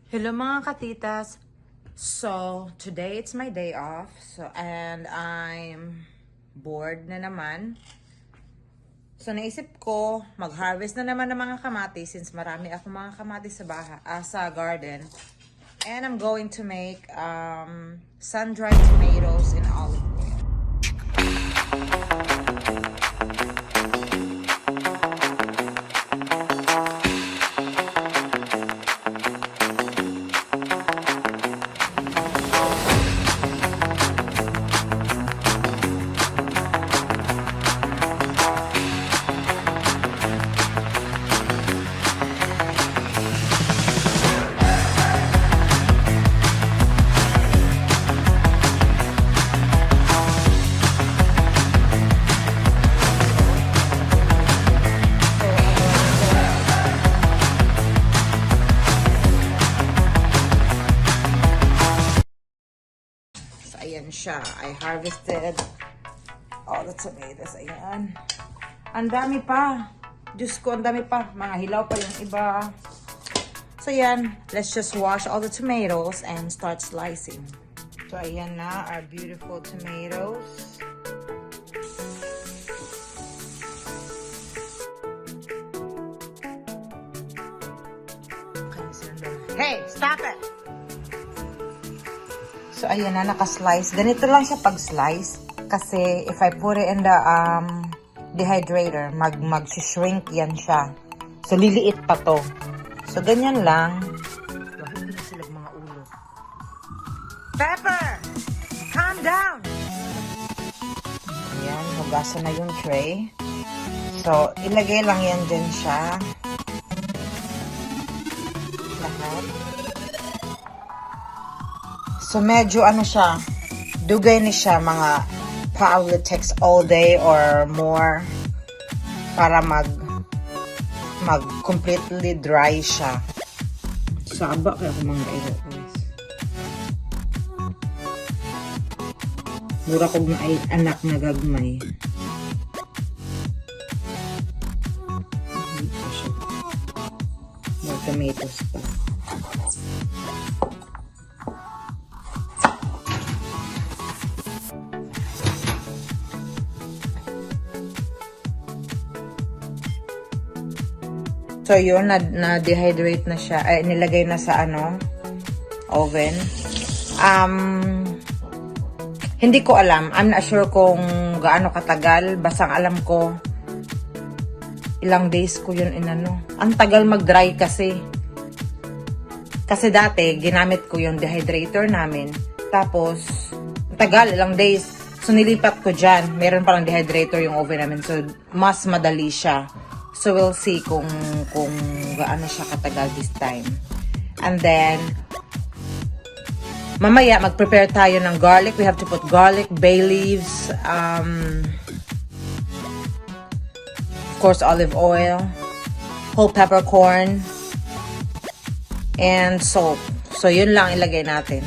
Hello mga katitas. So, today it's my day off. And I'm bored na naman. So, naisip ko, mag-harvest na naman ng mga kamatis since marami ako mga kamatis sa garden. And I'm going to make sun-dried tomatoes in olive oil. Ayan siya. I harvested all the tomatoes. Ayan. Ang dami pa. Diyos ko, ang dami pa. Mga hilaw pa yung iba. So, ayan. Let's just wash all the tomatoes and start slicing. So, ayan na. Our beautiful tomatoes. Hey! Stop it! So, ayan na, naka-slice. Ganito lang siya pag-slice. Kasi, if I put it in the dehydrator, mag-shrink yan siya. So, liliit pa to. So, ganyan lang. Hindi na sila mga ulo. Pepper! Calm down! Ayan, hugasan na yung tray. So, ilagay lang yan dyan siya. Lahat. So, medyo ano siya, dugay ni siya mga probably takes all day or more para completely dry siya. Saba kaya ko mga ilo, guys. Mura ko na ay anak na gagmay. More tomatoes pa. So, yun, na-dehydrate na siya. Ay, nilagay na sa, oven. Hindi ko alam. I'm not sure kung gaano katagal. Basang alam ko, ilang days ko yun inano. Ang tagal mag-dry kasi. Kasi dati, ginamit ko yung dehydrator namin. Tapos, tagal, ilang days. So, nilipat ko dyan. Meron palang dehydrator yung oven namin. So, mas madali siya. So, we'll see kung gaano siya katagal this time. And then, mamaya, mag-prepare tayo ng garlic. We have to put garlic, bay leaves, of course, olive oil, whole peppercorn, and salt. So, yun lang ilagay natin.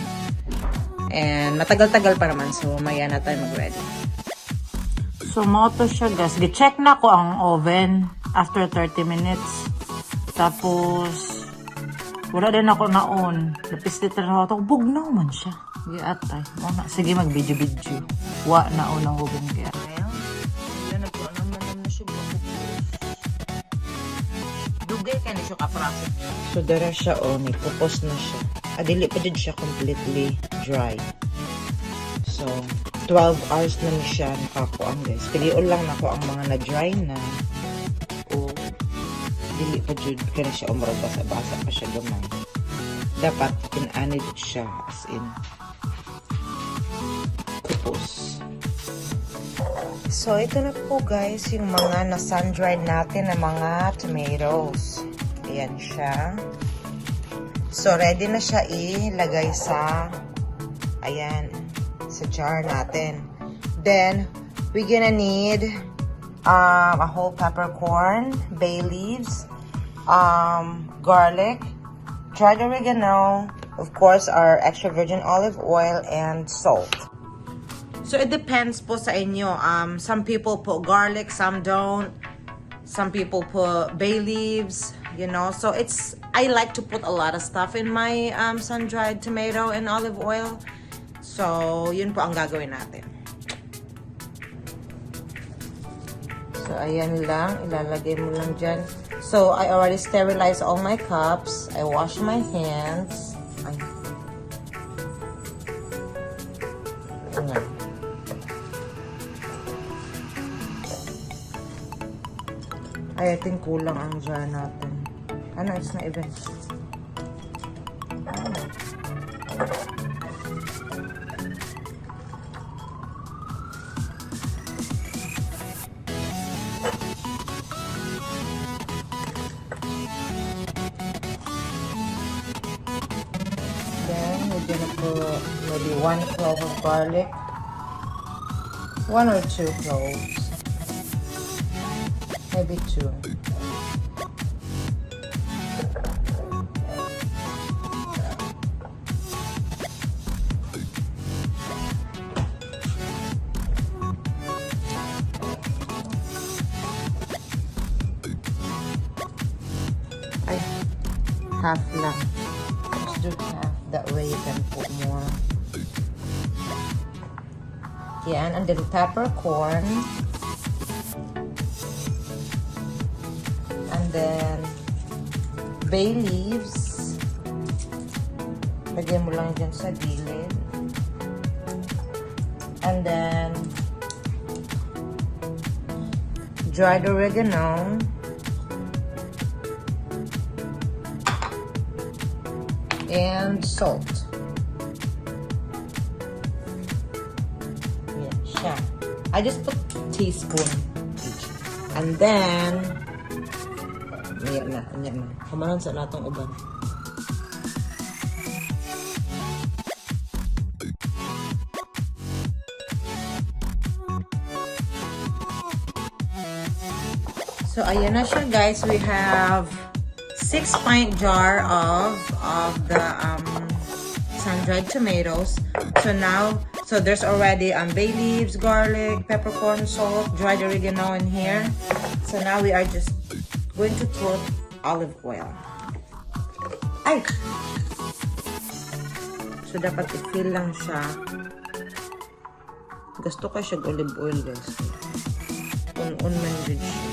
And, matagal-tagal pa naman. So, mamaya na tayo mag-ready. So, moto siya, guys. Check na ko ang oven after 30 minutes. Tapos, wala din ako na-on. Napislit na ako. Bugnaw man siya. Atay. Sige, mag-video-video. Wa na-on ang oven kaya. Yan, nagpuan na siya. Dugay ka na siya ka-process. So, dara siya, may pupos na siya. Adili pa din siya completely dry. So, 12 hours na siya nakakuan, guys. Pilion lang nako ang mga na-dry na. O, dili pa jud kaya siya umrag basa-basa pa siya gamay. Dapat pinanid siya as in pupos. So, ito na po, guys, yung mga na-sun-dried natin na mga tomatoes. Ayan siya. So, ready na siya ilagay sa sa jar natin. Then, we're gonna need a whole peppercorn, bay leaves, garlic, dried oregano, of course, our extra virgin olive oil, and salt. So, it depends po sa inyo. Some people put garlic, some don't. Some people put bay leaves. you know. So I like to put a lot of stuff in my sun-dried tomato and olive oil. So, yun po ang gagawin natin. So, ayan lang. Ilalagay mo lang dyan. So, I already sterilized all my cups. I wash my hands. Ay. Ayan. Ay, I think kulang ang jar natin. Ano, it's not even. Then, we're gonna put maybe 1 clove of garlic. 1 or 2 cloves. Maybe 2. Ay, half lang. Let's do half. That way you can put more. Yan, and then peppercorn. And then bay leaves. Lagyan mo lang dyan sa gilid. And then dried oregano. And salt. Yan siya. I just put teaspoon each. And then yan na. Kamahan sa latong uban. So, ayan na siya, guys. We have 6-pint jar of the sun-dried tomatoes. So now, there's already bay leaves, garlic, peppercorn, salt, dried oregano in here. So now we are just going to put olive oil. Ay! So dapat i-fill lang siya. Gusto ko siya olive oil, guys. Un man din siya.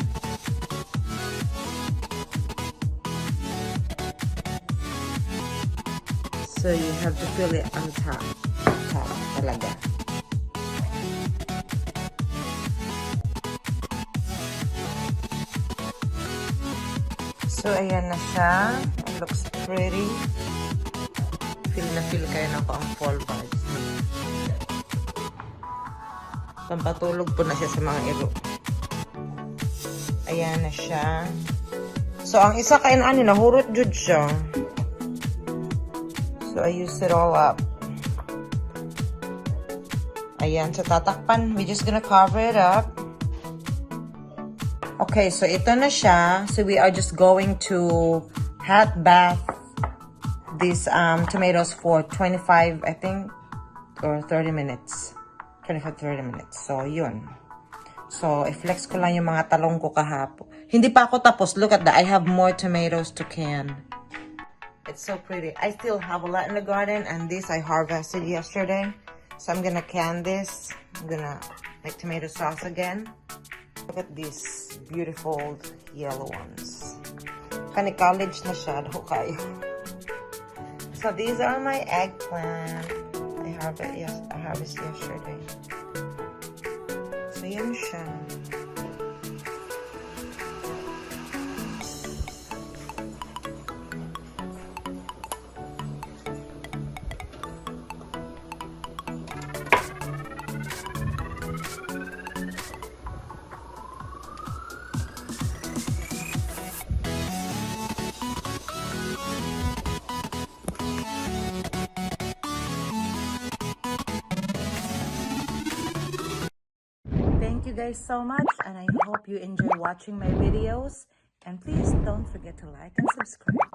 So you have to fill it on top. Top talaga. So ayan na siya. It looks pretty. Feel na feel kayo na ko ang fall vibes. Pampatulog po na siya sa mga iro. Ayan na siya. So ang isa kain ani nahurot jud siya. So, I used it all up. Ayan. So, tatakpan. We're just gonna cover it up. Okay. So, ito na siya. So, we are just going to hot bath these tomatoes for 25, I think, or 30 minutes. 25-30 minutes. So, yun. So, i-flex ko lang yung mga talong ko kahapon. Hindi pa ako tapos. Look at that. I have more tomatoes to can. It's so pretty. I still have a lot in the garden, and this I harvested yesterday. So I'm gonna can this. I'm gonna make tomato sauce again. Look at these beautiful yellow ones. Kani college na siya, daw kayo. So these are my eggplant. I harvested yesterday. So yan siya. Thank you guys so much, and I hope you enjoy watching my videos. And please don't forget to like and subscribe.